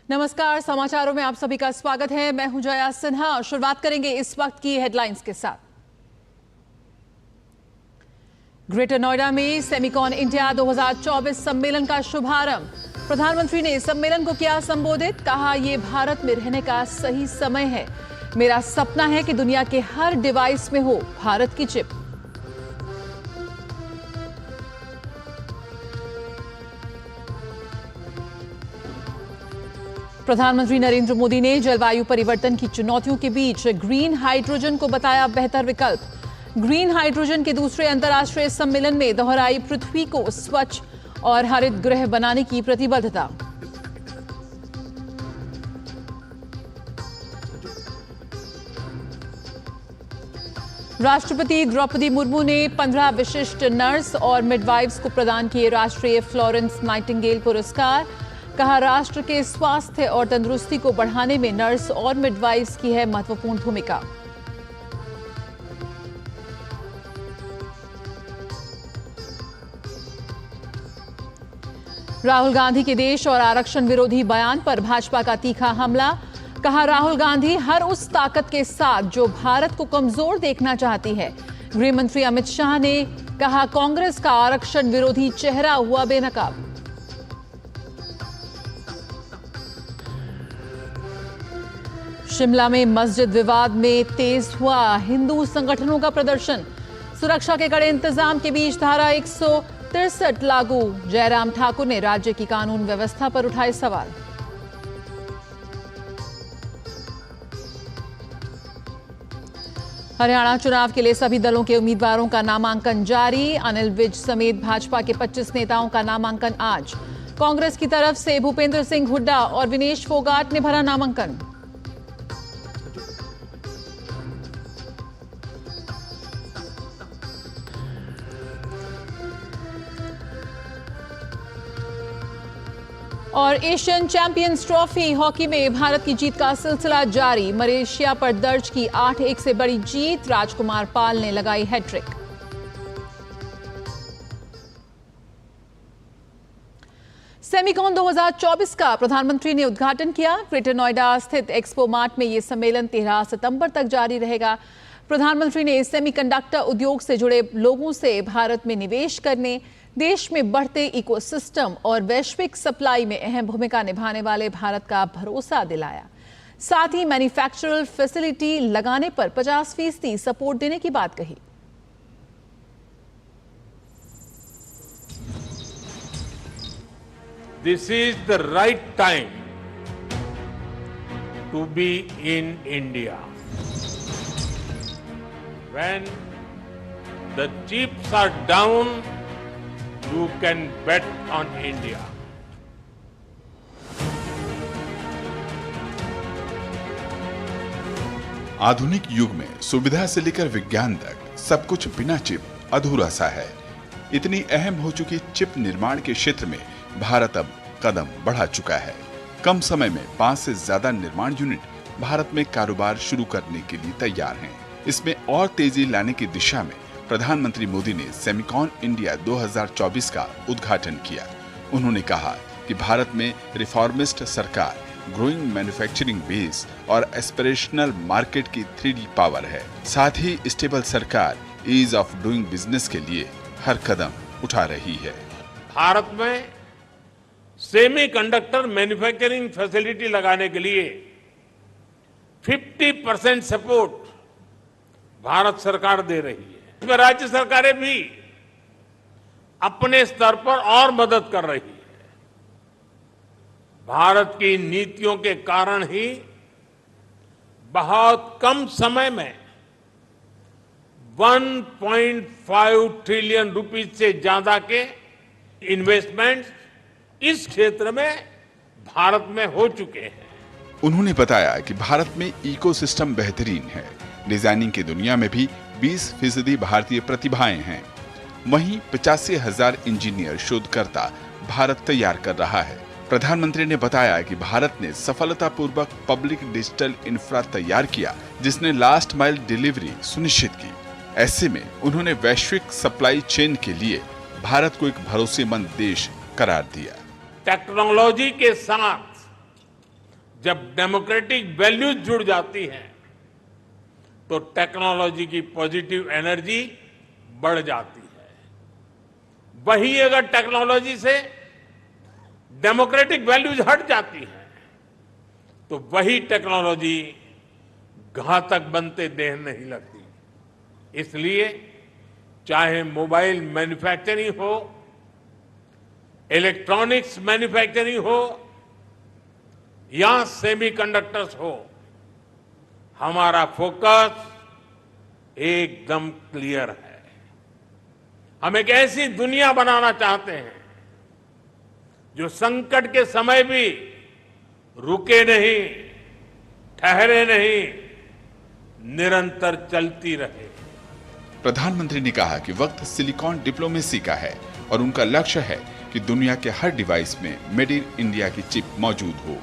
नमस्कार, समाचारों में आप सभी का स्वागत है। मैं हूं जया सिन्हा। शुरुआत करेंगे इस वक्त की हेडलाइंस के साथ। ग्रेटर नोएडा में सेमिकॉन इंडिया 2024 सम्मेलन का शुभारंभ। प्रधानमंत्री ने सम्मेलन को किया संबोधित। कहा, यह भारत में रहने का सही समय है। मेरा सपना है कि दुनिया के हर डिवाइस में हो भारत की चिप। प्रधानमंत्री नरेंद्र मोदी ने जलवायु परिवर्तन की चुनौतियों के बीच ग्रीन हाइड्रोजन को बताया बेहतर विकल्प। ग्रीन हाइड्रोजन के दूसरे अंतर्राष्ट्रीय सम्मेलन में दोहराई पृथ्वी को स्वच्छ और हरित गृह बनाने की प्रतिबद्धता। राष्ट्रपति द्रौपदी मुर्मू ने 15 विशिष्ट नर्स और मिडवाइव्स को प्रदान किए राष्ट्रीय फ्लोरेंस नाइटिंगेल पुरस्कार। कहा, राष्ट्र के स्वास्थ्य और तंदुरुस्ती को बढ़ाने में नर्स और मिडवाइव्स की है महत्वपूर्ण भूमिका। राहुल गांधी के देश और आरक्षण विरोधी बयान पर भाजपा का तीखा हमला। कहा, राहुल गांधी हर उस ताकत के साथ जो भारत को कमजोर देखना चाहती है। गृह मंत्री अमित शाह ने कहा, कांग्रेस का आरक्षण विरोधी चेहरा हुआ बेनकाब। शिमला में मस्जिद विवाद में तेज हुआ हिंदू संगठनों का प्रदर्शन। सुरक्षा के कड़े इंतजाम के बीच धारा 163 लागू। जयराम ठाकुर ने राज्य की कानून व्यवस्था पर उठाए सवाल। हरियाणा चुनाव के लिए सभी दलों के उम्मीदवारों का नामांकन जारी। अनिल विज समेत भाजपा के 25 नेताओं का नामांकन आज। कांग्रेस की तरफ से भूपेंद्र सिंह हुड्डा और विनेश फोगाट ने भरा नामांकन। और एशियन चैंपियंस ट्रॉफी हॉकी में भारत की जीत का सिलसिला जारी। मलेशिया पर दर्ज की 8-1 से बड़ी जीत। राजकुमार पाल ने लगाई हैट्रिक। सेमिकॉन 2024 का प्रधानमंत्री ने उद्घाटन किया। ग्रेटर नोएडा स्थित एक्सपो मार्ट में यह सम्मेलन 13 सितंबर तक जारी रहेगा। प्रधानमंत्री ने सेमीकंडक्टर उद्योग से जुड़े लोगों से भारत में निवेश करने, देश में बढ़ते इकोसिस्टम और वैश्विक सप्लाई में अहम भूमिका निभाने वाले भारत का भरोसा दिलाया। साथ ही मैन्युफैक्चरल फैसिलिटी लगाने पर 50% सपोर्ट देने की बात कही। This is the right time to be in India. When the chips are down, you can bet on India. आधुनिक युग में सुविधा से लेकर विज्ञान तक सब कुछ बिना चिप अधूरा सा है। इतनी अहम हो चुकी चिप निर्माण के क्षेत्र में भारत अब कदम बढ़ा चुका है। कम समय में 5 से ज्यादा निर्माण यूनिट भारत में कारोबार शुरू करने के लिए तैयार हैं। इसमें और तेजी लाने की दिशा में प्रधानमंत्री मोदी ने सेमिकॉन इंडिया 2024 का उद्घाटन किया। उन्होंने कहा कि भारत में रिफॉर्मिस्ट सरकार, ग्रोइंग मैन्युफैक्चरिंग बेस और एस्पिरेशनल मार्केट की 3D पावर है। साथ ही स्टेबल सरकार ईज ऑफ डूइंग बिजनेस के लिए हर कदम उठा रही है। भारत में सेमीकंडक्टर मैन्युफैक्चरिंग फैसिलिटी लगाने के लिए 50% सपोर्ट भारत सरकार दे रही है। इसमें राज्य सरकारें भी अपने स्तर पर और मदद कर रही है। भारत की नीतियों के कारण ही बहुत कम समय में 1.5 ट्रिलियन रुपीज से ज्यादा के इन्वेस्टमेंट्स इस क्षेत्र में भारत में हो चुके हैं। उन्होंने बताया कि भारत में इकोसिस्टम बेहतरीन है। डिजाइनिंग की दुनिया में भी 20% भारतीय प्रतिभाएं हैं। वहीं 85,000 इंजीनियर शोधकर्ता भारत तैयार कर रहा है। प्रधानमंत्री ने बताया कि भारत ने सफलतापूर्वक पब्लिक डिजिटल इंफ्रा तैयार किया, जिसने लास्ट माइल डिलीवरी सुनिश्चित की। ऐसे में उन्होंने वैश्विक सप्लाई चेन के लिए भारत को एक भरोसेमंद देश करार दिया। टेक्नोलॉजी के साथ जब डेमोक्रेटिक वैल्यूज जुड़ जाती हैं तो टेक्नोलॉजी की पॉजिटिव एनर्जी बढ़ जाती है। वही अगर टेक्नोलॉजी से डेमोक्रेटिक वैल्यूज हट जाती हैं तो वही टेक्नोलॉजी घातक बनते देर नहीं लगती। इसलिए चाहे मोबाइल मैन्युफैक्चरिंग हो, इलेक्ट्रॉनिक्स मैन्युफैक्चरिंग हो या सेमीकंडक्टर्स हो, हमारा फोकस एकदम क्लियर है। हम एक ऐसी दुनिया बनाना चाहते हैं जो संकट के समय भी रुके नहीं, ठहरे नहीं, निरंतर चलती रहे। प्रधानमंत्री ने कहा कि वक्त सिलिकॉन डिप्लोमेसी का है और उनका लक्ष्य है कि दुनिया के हर डिवाइस में मेड इन इंडिया की चिप मौजूद हो।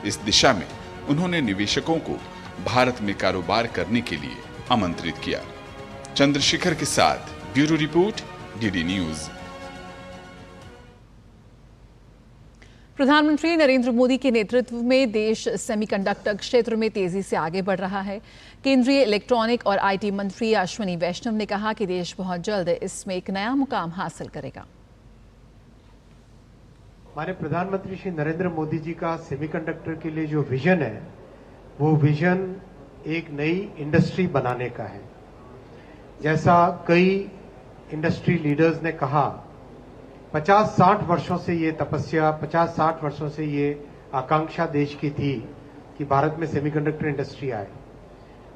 इस दिशा में उन्होंने निवेशकों को भारत में कारोबार करने के लिए आमंत्रित किया। चंद्रशेखर के साथ ब्यूरो रिपोर्ट, डीडी न्यूज। प्रधानमंत्री नरेंद्र मोदी के नेतृत्व में देश सेमीकंडक्टर क्षेत्र में तेजी से आगे बढ़ रहा है। केंद्रीय इलेक्ट्रॉनिक और आईटी मंत्री अश्विनी वैष्णव ने कहा कि देश बहुत जल्द इसमें एक नया मुकाम हासिल करेगा। हमारे प्रधानमंत्री श्री नरेंद्र मोदी जी का सेमीकंडक्टर के लिए जो विजन है, वो विजन एक नई इंडस्ट्री बनाने का है। जैसा कई इंडस्ट्री लीडर्स ने कहा, 50-60 वर्षों से ये तपस्या, 50-60 वर्षों से ये आकांक्षा देश की थी कि भारत में सेमीकंडक्टर इंडस्ट्री आए।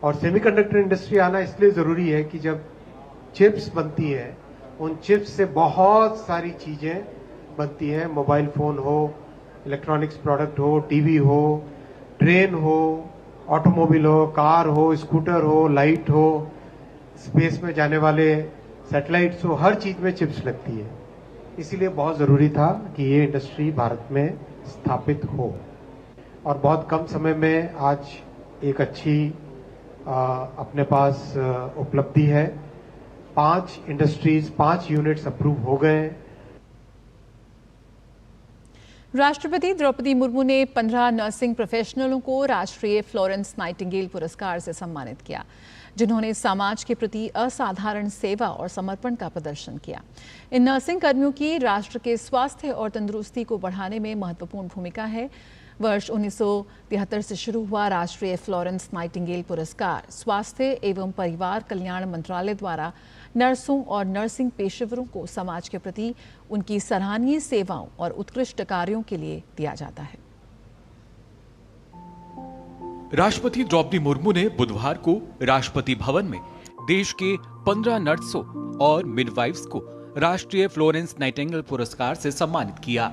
और सेमीकंडक्टर इंडस्ट्री आना इसलिए जरूरी है कि जब चिप्स बनती हैं, उन चिप्स से बहुत सारी चीजें बनती हैं। मोबाइल फोन हो, इलेक्ट्रॉनिक्स प्रोडक्ट हो, टीवी हो, ट्रेन हो, ऑटोमोबाइल हो, कार हो, स्कूटर हो, लाइट हो, स्पेस में जाने वाले सैटेलाइट्स हो, हर चीज में चिप्स लगती है। इसीलिए बहुत जरूरी था कि ये इंडस्ट्री भारत में स्थापित हो। और बहुत कम समय में आज एक अच्छी अपने पास उपलब्धि है। 5 इंडस्ट्रीज, 5 यूनिट्स अप्रूव हो गए। राष्ट्रपति द्रौपदी मुर्मू ने 15 नर्सिंग प्रोफेशनलों को राष्ट्रीय फ्लोरेंस नाइटिंगेल पुरस्कार से सम्मानित किया, जिन्होंने समाज के प्रति असाधारण सेवा और समर्पण का प्रदर्शन किया। इन नर्सिंग कर्मियों की राष्ट्र के स्वास्थ्य और तंदुरुस्ती को बढ़ाने में महत्वपूर्ण भूमिका है। वर्ष 1973 से शुरू हुआ राष्ट्रीय फ्लोरेंस नाइटिंगेल पुरस्कार स्वास्थ्य एवं परिवार कल्याण मंत्रालय द्वारा नर्सों और नर्सिंग पेशेवरों को समाज के प्रति उनकी सराहनीय सेवाओं और उत्कृष्ट कार्यों के लिए दिया जाता है। राष्ट्रपति द्रौपदी मुर्मू ने बुधवार को राष्ट्रपति भवन में देश के 15 नर्सों और मिडवाइफ्स को राष्ट्रीय फ्लोरेंस नाइटिंगेल पुरस्कार से सम्मानित किया।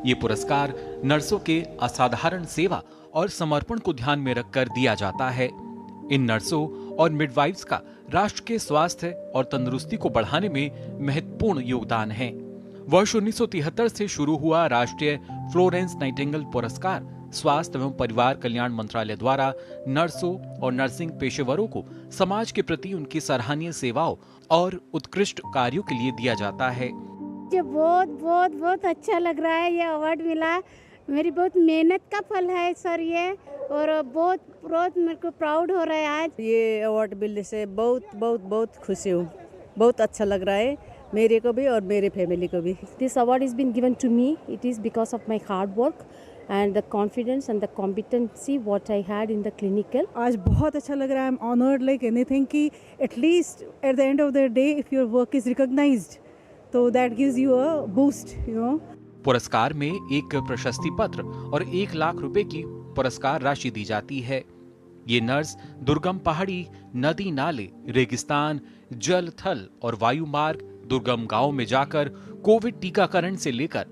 ये पुरस्कार नर्सों के असाधारण सेवा और समर्पण को ध्यान में रखकर दिया जाता है। इन नर्सों और मिडवाइफ्स का राष्ट्र के स्वास्थ्य और तंदुरुस्ती को बढ़ाने में महत्वपूर्ण योगदान है। वर्ष 1973 से शुरू हुआ राष्ट्रीय फ्लोरेंस नाइटिंगेल पुरस्कार स्वास्थ्य एवं परिवार कल्याण मंत्रालय द्वारा नर्सों और नर्सिंग पेशेवरों को समाज के प्रति उनकी सराहनीय सेवाओं और उत्कृष्ट कार्यों के लिए दिया जाता है। मुझे बहुत बहुत बहुत अच्छा लग रहा है, ये अवार्ड मिला मेरी बहुत मेहनत का फल है सर ये, और बहुत मेरे को प्राउड हो रहा है आज। ये अवार्ड मिलने से बहुत खुशी हूँ, बहुत अच्छा लग रहा है मेरे को भी और मेरे फैमिली को भी। This award has been given to me. It is because of my hard work and the confidence and the competency what I had in the clinical. आज बहुत अच्छा लग रहा है। I'm honored like anything कि at least at the end of the day if your work is recognized, so that gives you a boost, you know. पुरस्कार में एक प्रशस्ति पत्र और 1 लाख रुपए की पुरस्कार राशि दी जाती है। ये नर्स दुर्गम पहाड़ी, नदी नाले, रेगिस्तान, जल थल और वायु मार्ग, दुर्गम गांव में जाकर कोविड टीकाकरण से लेकर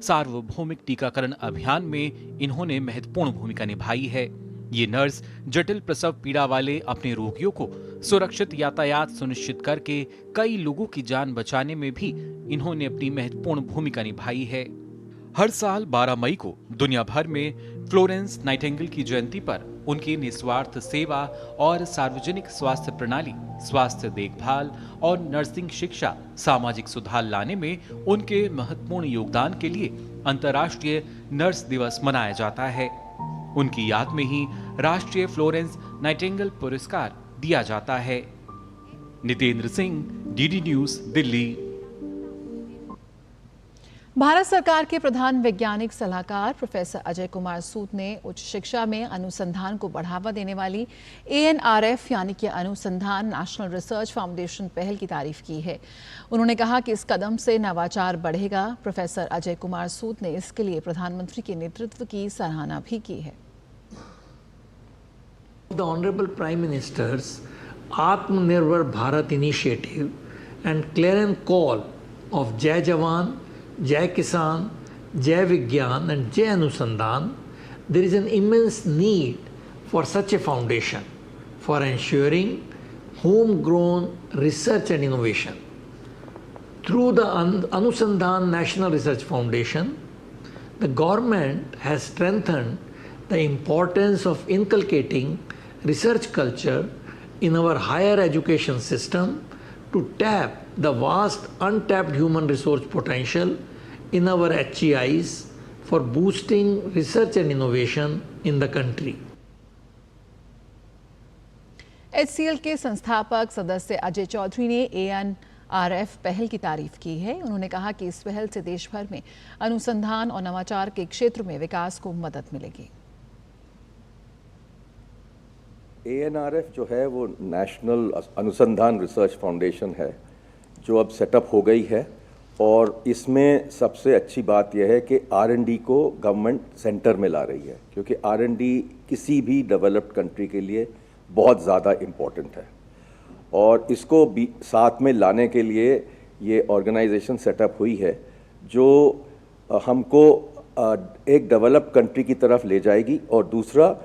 सार्वभौमिक टीकाकरण अभियान में इन्होंने महत्वपूर्ण भूमिका निभाई है। ये नर्स जटिल प्रसव पीड़ा वाले अपने रोगियों को सुरक्षित यातायात सुनिश्चित करके कई लोगों की जान बचाने में भी इन्होंने अपनी महत्वपूर्ण भूमिका निभाई है। हर साल 12 मई को दुनिया भर में फ्लोरेंस नाइटिंगेल की जयंती पर उनकी निस्वार्थ सेवा और सार्वजनिक स्वास्थ्य प्रणाली, स्वास्थ्य देखभाल और नर्सिंग शिक्षा, सामाजिक सुधार लाने में उनके महत्वपूर्ण योगदान के लिए अंतर्राष्ट्रीय नर्स दिवस मनाया जाता है। उनकी याद में ही राष्ट्रीय फ्लोरेंस नाइटिंगेल पुरस्कार दिया जाता है। Nitendra Singh, DD News, Delhi. भारत सरकार के प्रधान वैज्ञानिक सलाहकार प्रोफेसर अजय कुमार सूद ने उच्च शिक्षा में अनुसंधान को बढ़ावा देने वाली ANRF यानी कि अनुसंधान नेशनल रिसर्च फाउंडेशन पहल की तारीफ की है। उन्होंने कहा कि इस कदम से नवाचार बढ़ेगा। प्रोफेसर अजय कुमार सूद ने इसके लिए प्रधानमंत्री के नेतृत्व की सराहना भी की है। The Honorable Prime Minister's Atmanirbhar Bharat initiative and clarion call of Jai Jawan, Jai Kisan, Jai Vigyan and Jai Anusandhan, there is an immense need for such a foundation for ensuring homegrown research and innovation. Through the Anusandhan National Research Foundation, the government has strengthened the importance of inculcating research culture in our higher education system to tap the vast untapped human resource potential in our HEIs for boosting research and innovation in the country. HCL के संस्थापक सदस्य अजय चौधरी ने ANRF पहल की तारीफ की है। उन्होंने कहा कि इस पहल से देश भर में अनुसंधान और नवाचार के क्षेत्र में विकास को मदद मिलेगी। ANRF जो है वो नेशनल अनुसंधान रिसर्च फाउंडेशन है जो अब सेटअप हो गई है और इसमें सबसे अच्छी बात यह है कि R&D को गवर्नमेंट सेंटर में ला रही है क्योंकि R&D किसी भी डेवलप्ड कंट्री के लिए बहुत ज़्यादा इम्पोर्टेंट है और इसको भी साथ में लाने के लिए ये ऑर्गेनाइजेशन सेटअप हुई है जो हमको एक डेवलप्ड कंट्री की तरफ ले जाएगी और दूसरा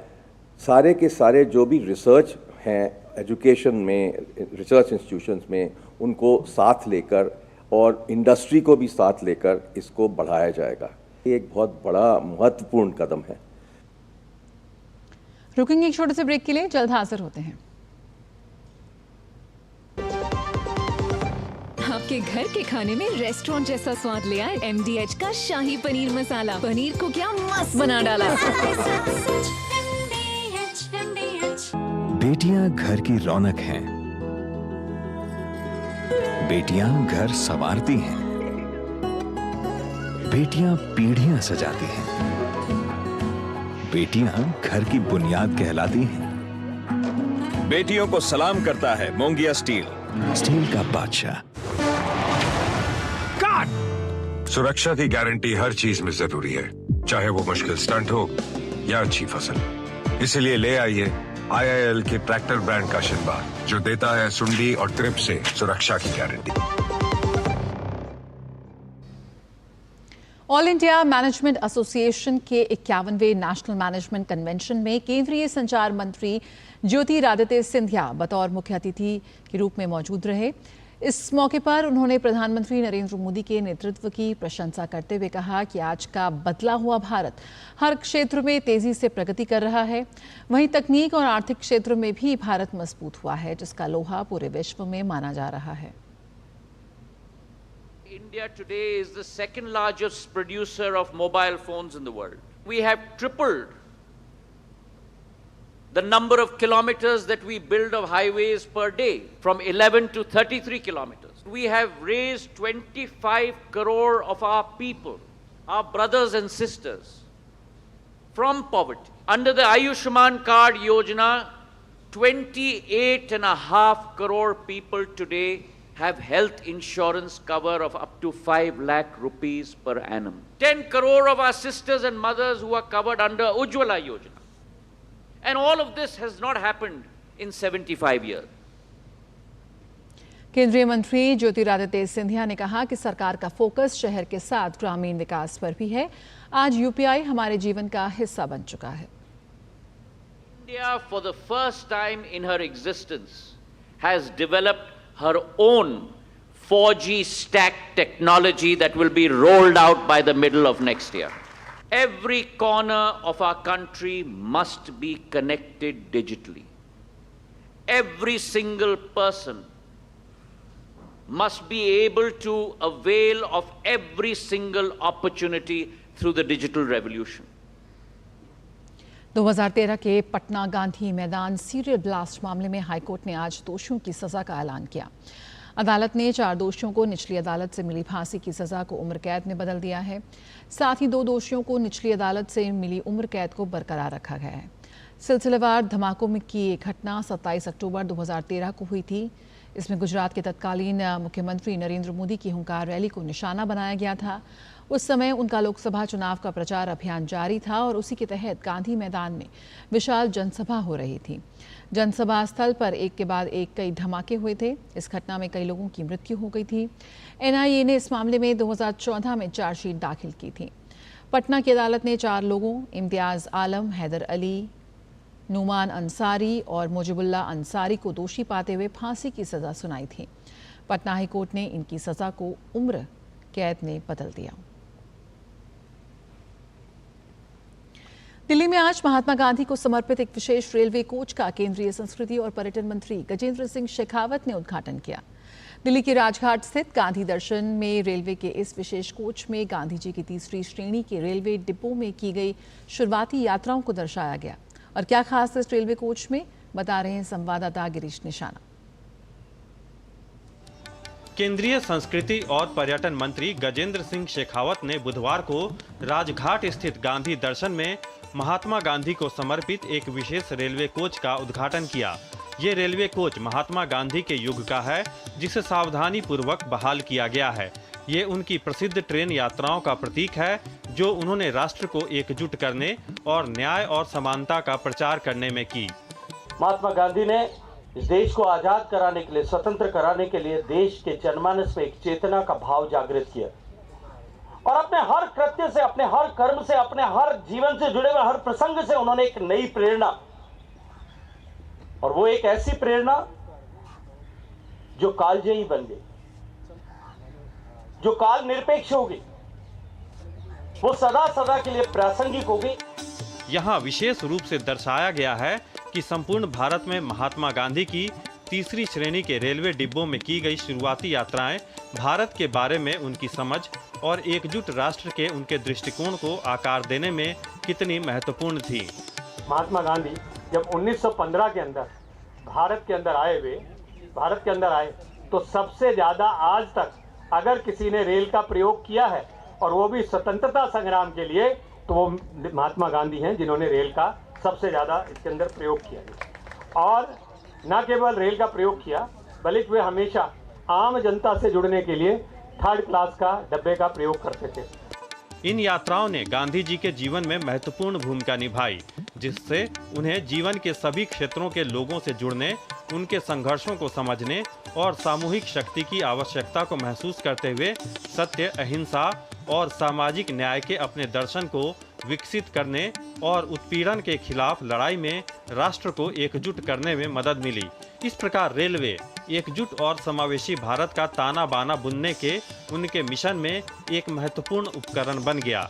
सारे के सारे जो भी रिसर्च हैं एजुकेशन में रिसर्च इंस्टीट्यूशंस में उनको साथ लेकर और इंडस्ट्री को भी साथ लेकर इसको बढ़ाया जाएगा। ये एक बहुत बड़ा महत्वपूर्ण कदम है। रुकेंगे एक छोटे से ब्रेक के लिए, जल्द हाजिर होते हैं। आपके घर के खाने में रेस्टोरेंट जैसा स्वाद ले आए MDH का शाही पनीर मसाला। पनीर को क्या मस्त बना डाला। बेटियां घर की रौनक हैं। बेटियां घर संवारती हैं। बेटियां पीढ़ियां सजाती हैं। बेटियां घर की बुनियाद कहलाती हैं। बेटियों को सलाम करता है मोंगिया स्टील, स्टील का बादशाह। सुरक्षा की गारंटी हर चीज में जरूरी है, चाहे वो मुश्किल स्टंट हो या अच्छी फसल। इसलिए ले आइए IIL के ट्रैक्टर ब्रांड का शिनबार जो देता है सुंडी और ट्रिप से सुरक्षा की guarantee. All India management association के 51वें नेशनल मैनेजमेंट कन्वेंशन में केंद्रीय संचार मंत्री ज्योतिरादित्य सिंधिया बतौर मुख्य अतिथि के रूप में मौजूद रहे। इस मौके पर उन्होंने प्रधानमंत्री नरेंद्र मोदी के नेतृत्व की प्रशंसा करते हुए कहा कि आज का बदला हुआ भारत हर क्षेत्र में तेजी से प्रगति कर रहा है। वहीं तकनीक और आर्थिक क्षेत्र में भी भारत मजबूत हुआ है, जिसका लोहा पूरे विश्व में माना जा रहा है। India today is the second largest producer of mobile phones in the world. We have tripled the number of kilometers that we build of highways per day from 11 to 33 kilometers. We have raised 25 crore of our people, our brothers and sisters, from poverty. Under the Ayushman Card Yojana, 28.5 crore people today have health insurance cover of up to 5 lakh rupees per annum. 10 crore of our sisters and mothers who are covered under Ujjwala Yojana. And all of this has not happened in 75 years. केंद्रीय मंत्री ज्योतिरादित्य सिंधिया ने कहा कि सरकार का focus शहर के साथ ग्रामीण विकास पर भी है। आज UPI हमारे जीवन का हिस्सा बन चुका है। India, for the first time in her existence, has developed her own 4G stack technology that will be rolled out by the middle of next year. Every corner of our country must be connected digitally. Every single person must be able to avail of every single opportunity through the digital revolution. 2013 के पटना गांधी मैदान serial blast मामले में high court ने आज दोषियों की सजा का ऐलान किया। अदालत ने 4 दोषियों को निचली अदालत से मिली फांसी की सजा को उम्र कैद में बदल दिया है। साथ ही 2 दोषियों को निचली अदालत से मिली उम्र कैद को बरकरार रखा गया है। सिलसिलेवार धमाकों में की एक घटना 27 अक्टूबर 2013 को हुई थी। इसमें गुजरात के तत्कालीन मुख्यमंत्री नरेंद्र मोदी की हुंकार रैली को निशाना बनाया गया था। उस समय उनका लोकसभा चुनाव का प्रचार अभियान जारी था और उसी के तहत गांधी मैदान में विशाल जनसभा हो रही थी। जनसभा स्थल पर एक के बाद एक कई धमाके हुए थे। इस घटना में कई लोगों की मृत्यु हो गई थी। एनआईए ने इस मामले में 2014 में चार्जशीट दाखिल की थी। पटना की अदालत ने 4 लोगों इम्तियाज आलम, हैदर अली, नुमान अंसारी और मुजिबुल्ला अंसारी को दोषी पाते हुए फांसी की सजा सुनाई थी। पटना हाईकोर्ट ने इनकी सजा को उम्र कैद में बदल दिया। दिल्ली में आज महात्मा गांधी को समर्पित एक विशेष रेलवे कोच का केंद्रीय संस्कृति और पर्यटन मंत्री गजेंद्र सिंह शेखावत ने उद्घाटन किया। दिल्ली के राजघाट स्थित गांधी दर्शन में रेलवे के इस विशेष कोच में गांधी जी की 3री श्रेणी के रेलवे डिब्बों में की गई शुरुआती यात्राओं को दर्शाया गया। और क्या खास इस रेलवे कोच में, बता रहे हैं संवाददाता गिरीश निशाना। केंद्रीय संस्कृति और पर्यटन मंत्री गजेंद्र सिंह शेखावत ने बुधवार को राजघाट स्थित गांधी दर्शन में महात्मा गांधी को समर्पित एक विशेष रेलवे कोच का उद्घाटन किया। ये रेलवे कोच महात्मा गांधी के युग का है, जिसे सावधानी पूर्वक बहाल किया गया है। ये उनकी प्रसिद्ध ट्रेन यात्राओं का प्रतीक है, जो उन्होंने राष्ट्र को एकजुट करने और न्याय और समानता का प्रचार करने में की। महात्मा गांधी ने इस देश को आजाद कराने के लिए, स्वतंत्र कराने के लिए देश के जनमानस में एक चेतना का भाव जागृत किया और अपने हर कृत्य से, अपने हर कर्म से, अपने हर जीवन से जुड़े हुए हर प्रसंग से उन्होंने एक नई प्रेरणा, और वो एक ऐसी प्रेरणा जो कालजयी बन गई, जो काल निरपेक्ष हो गई, वो सदा सदा के लिए प्रासंगिक हो गई। यहाँ विशेष रूप से दर्शाया गया है कि संपूर्ण भारत में महात्मा गांधी की 3री श्रेणी के रेलवे डिब्बों में की गई शुरुआती यात्राएं भारत के बारे में उनकी समझ और एकजुट राष्ट्र के उनके दृष्टिकोण को आकार देने में कितनी महत्वपूर्ण थी। महात्मा गांधी जब 1915 के अंदर भारत के अंदर आए तो सबसे ज्यादा आज तक अगर किसी ने रेल का प्रयोग किया है, और वो भी स्वतंत्रता संग्राम के लिए, तो वो महात्मा गांधी हैं जिन्होंने रेल का सबसे ज्यादा इसके अंदर प्रयोग किया। और न केवल रेल का प्रयोग किया, बल्कि वे हमेशा आम जनता से जुड़ने के लिए 3rd क्लास का डब्बे का प्रयोग करते थे। इन यात्राओं ने गांधी जी के जीवन में महत्वपूर्ण भूमिका निभाई, जिससे उन्हें जीवन के सभी क्षेत्रों के लोगों से जुड़ने, उनके संघर्षों को समझने और सामूहिक शक्ति की आवश्यकता को महसूस करते हुए सत्य, अहिंसा और सामाजिक न्याय के अपने दर्शन को विकसित करने और उत्पीड़न के खिलाफ लड़ाई में राष्ट्र को एकजुट करने में मदद मिली। इस प्रकार रेलवे एकजुट और समावेशी भारत का ताना बाना बुनने के उनके मिशन में एक महत्वपूर्ण उपकरण बन गया।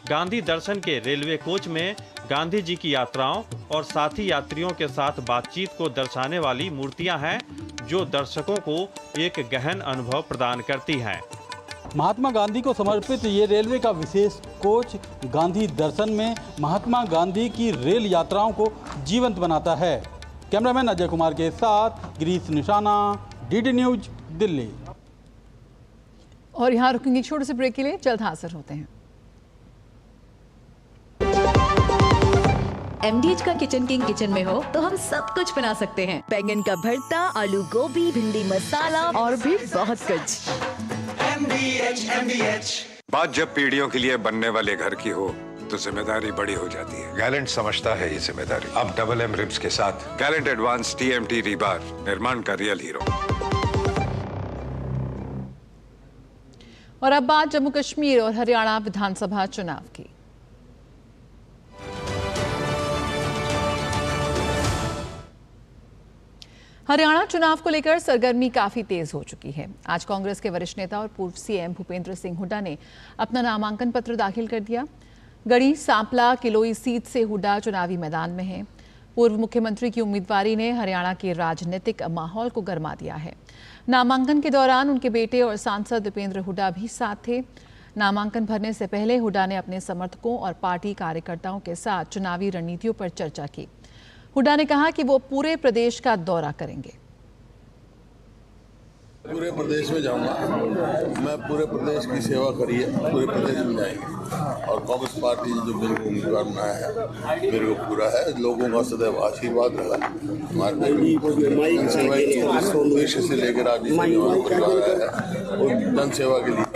गांधी दर्शन के रेलवे कोच में गांधी जी की यात्राओं और साथी यात्रियों के साथ बातचीत को दर्शाने वाली मूर्तियां हैं, जो दर्शकों को एक गहन अनुभव प्रदान करती हैं। महात्मा गांधी को समर्पित ये रेलवे का विशेष कोच गांधी दर्शन में महात्मा गांधी की रेल यात्राओं को जीवंत बनाता है। कैमरामैन अजय कुमार के साथ गिरीश निशाना, डीडी न्यूज, दिल्ली। और यहाँ रुकेंगे छोटे से ब्रेक के लिए, जल्द हाजिर होते हैं। MDH का किचन किंग किचन में हो तो हम सब कुछ बना सकते हैं। बैंगन का भरता, आलू गोभी, भिंडी मसाला और भी बहुत कुछ। MDH। बात जब पीढ़ियों के लिए बनने वाले घर की हो तो जिम्मेदारी बड़ी हो जाती है। गैलेंट समझता है ये जिम्मेदारी। अब डबल M रिब्स के साथ गैलेंट एडवांस TMT रीबार, निर्माण का रियल हीरो। और अब बात जम्मू कश्मीर और हरियाणा विधानसभा चुनाव की। हरियाणा चुनाव को लेकर सरगर्मी काफी तेज हो चुकी है। आज कांग्रेस के वरिष्ठ नेता और पूर्व CM भूपेंद्र सिंह हुड्डा ने अपना नामांकन पत्र दाखिल कर दिया। गढ़ी सांपला किलोई सीट से हुड्डा चुनावी मैदान में हैं। पूर्व मुख्यमंत्री की उम्मीदवारी ने हरियाणा के राजनीतिक माहौल को गरमा दिया है। नामांकन के दौरान उनके बेटे और सांसद दीपेंद्र हुड्डा भी साथ थे। नामांकन भरने से पहले हुड्डा ने अपने समर्थकों और पार्टी कार्यकर्ताओं के साथ चुनावी रणनीतियों पर चर्चा की। हुड्डा ने कहा कि वो पूरे प्रदेश का दौरा करेंगे। पूरे प्रदेश में जाऊंगा, मैं पूरे प्रदेश की सेवा करी है, पूरे प्रदेश में जाएंगे और कांग्रेस पार्टी ने जो मेरे को उम्मीदवार बनाया है मेरे को पूरा है, लोगों का सदैव आशीर्वाद रहा। हमारे भविष्य से लेकर आज परिवार आया है और जन सेवा के लिए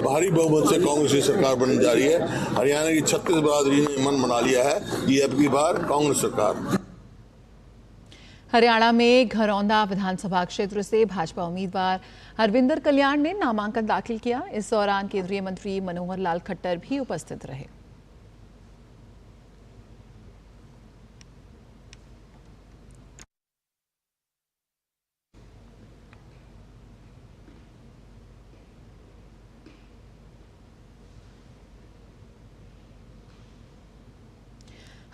भारी बहुमत से कांग्रेस की सरकार बनने जा रही है। हरियाणा की 36 बरादरी ने मन बना लिया है कि अब की बार कांग्रेस सरकार। हरियाणा में घरौंदा विधानसभा क्षेत्र से भाजपा उम्मीदवार हरविंदर कल्याण ने नामांकन दाखिल किया। इस दौरान केंद्रीय मंत्री मनोहर लाल खट्टर भी उपस्थित रहे।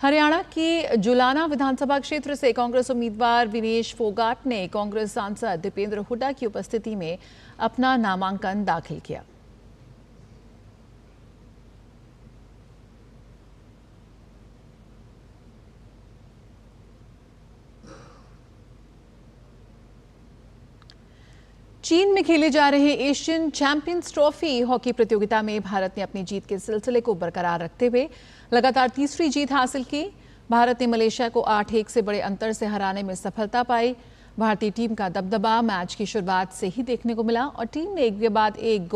हरियाणा की जुलाना विधानसभा क्षेत्र से कांग्रेस उम्मीदवार विनेश फोगाट ने कांग्रेस सांसद दीपेंद्र हुड्डा की उपस्थिति में अपना नामांकन दाखिल किया। चीन में खेले जा रहे एशियन चैंपियंस ट्रॉफी हॉकी प्रतियोगिता में भारत ने अपनी जीत के सिलसिले को बरकरार रखते हुए लगातार तीसरी जीत हासिल की। भारत ने मलेशिया को 8-1 से बड़े अंतर से हराने में सफलता पाई। भारतीय टीम का दबदबा मैच की शुरुआत से ही देखने को मिला और टीम ने एक के बाद एक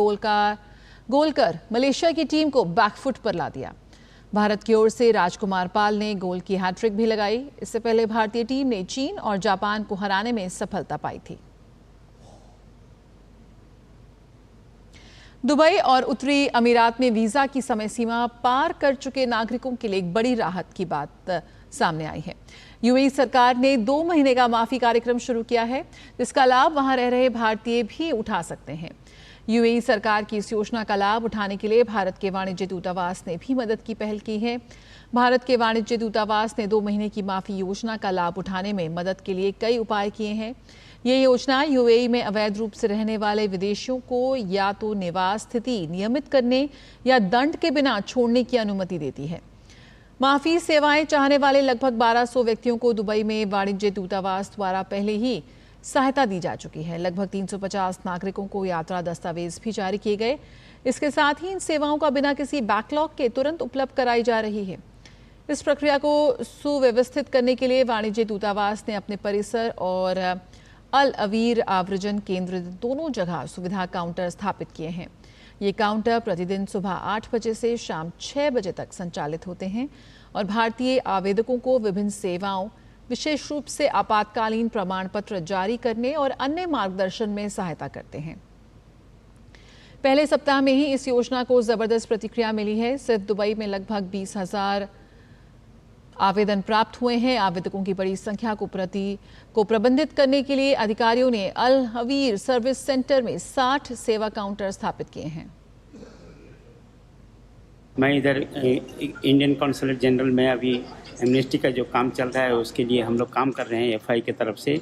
गोल कर मलेशिया की टीम को बैकफुट पर ला दिया। भारत की ओर से राजकुमार पाल ने गोल की हैट्रिक भी लगाई। इससे पहले भारतीय टीम ने चीन और जापान को हराने में सफलता पाई थी। दुबई और उत्तरी अमीरात में वीजा की समय सीमा पार कर चुके नागरिकों के लिए एक बड़ी राहत की बात सामने आई है। यूएई सरकार ने 2 महीने का माफी कार्यक्रम शुरू किया है, जिसका लाभ वहां रह रहे भारतीय भी उठा सकते हैं। यूएई सरकार की इस योजना का लाभ उठाने के लिए भारत के वाणिज्य दूतावास ने भी मदद की पहल की है। भारत के वाणिज्य दूतावास ने 2 महीने की माफी योजना का लाभ उठाने में मदद के लिए कई उपाय किए हैं। ये योजना यूएई में अवैध रूप से रहने वाले विदेशियों को या तो निवास स्थिति नियमित करने या दंड के बिना छोड़ने की अनुमति देती है। माफी सेवाएं चाहने वाले लगभग 1200 व्यक्तियों को दुबई में वाणिज्य दूतावास द्वारा पहले ही सहायता दी जा चुकी है। लगभग 350 नागरिकों को यात्रा दस्तावेज भी जारी किए गए। इसके साथ ही इन सेवाओं का बिना किसी बैकलॉग के तुरंत उपलब्ध कराई जा रही है। इस प्रक्रिया को सुव्यवस्थित करने के लिए वाणिज्य दूतावास ने अपने परिसर और अल अवीर आव्रजन केंद्र दोनों जगह सुविधा काउंटर स्थापित किए हैं। ये काउंटर प्रतिदिन सुबह 8 बजे से शाम 6 बजे तक संचालित होते हैं और भारतीय आवेदकों को विभिन्न सेवाओं, विशेष रूप से आपातकालीन प्रमाण पत्र जारी करने और अन्य मार्गदर्शन में सहायता करते हैं। पहले सप्ताह में ही इस योजना को जबरदस्त प्रतिक्रिया मिली है। सिर्फ दुबई में लगभग 20,000 आवेदन प्राप्त हुए हैं। आवेदकों की बड़ी संख्या को प्रबंधित करने के लिए अधिकारियों ने अल हवीर सर्विस सेंटर में 60 सेवा काउंटर स्थापित किए हैं। मैं इधर इंडियन कॉन्सुलेट जनरल में अभी एमनेस्टी का जो काम चल रहा है उसके लिए हम लोग काम कर रहे हैं एफआई की तरफ से।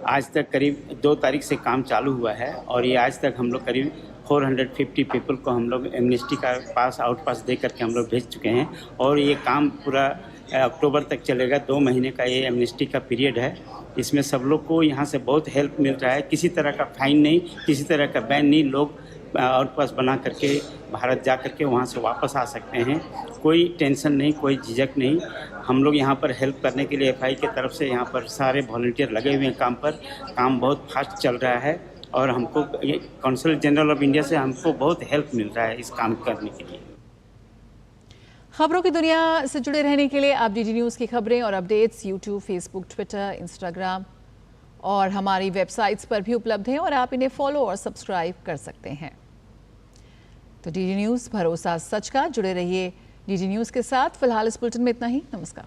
आज तक करीब 2 तारीख से काम चालू हुआ है और ये आज तक हम लोग करीब 450 पीपल को हम लोग एमनेस्टी का पास आउट पास दे करके हम लोग भेज चुके हैं और ये काम पूरा अक्टूबर तक चलेगा। 2 महीने का ये एमनेस्टी का पीरियड है। इसमें सब लोग को यहाँ से बहुत हेल्प मिल रहा है। किसी तरह का फाइन नहीं, किसी तरह का बैन नहीं। लोग आउट पास बना करके भारत जा करके वहाँ से वापस आ सकते हैं। कोई टेंशन नहीं, कोई झिझक नहीं। हम लोग यहाँ पर हेल्प करने के लिए एफआई की तरफ से यहाँ पर सारे वॉलंटियर लगे हुए हैं काम पर। काम बहुत फास्ट चल रहा है और हमको कॉन्सुलेट जनरल ऑफ इंडिया से हमको बहुत हेल्प मिल रहा है इस काम करने के लिए। खबरों की दुनिया से जुड़े रहने के लिए आप डीडी न्यूज़ की खबरें और updates YouTube, Facebook, Twitter, Instagram और हमारी वेबसाइट्स पर भी उपलब्ध हैं और आप इन्हें फॉलो और सब्सक्राइब कर सकते हैं। तो डीडी न्यूज़, भरोसा सच का। जुड़े रहिए डीडी न्यूज़ के साथ। फिलहाल इस बुलेटिन में इतना ही। नमस्कार।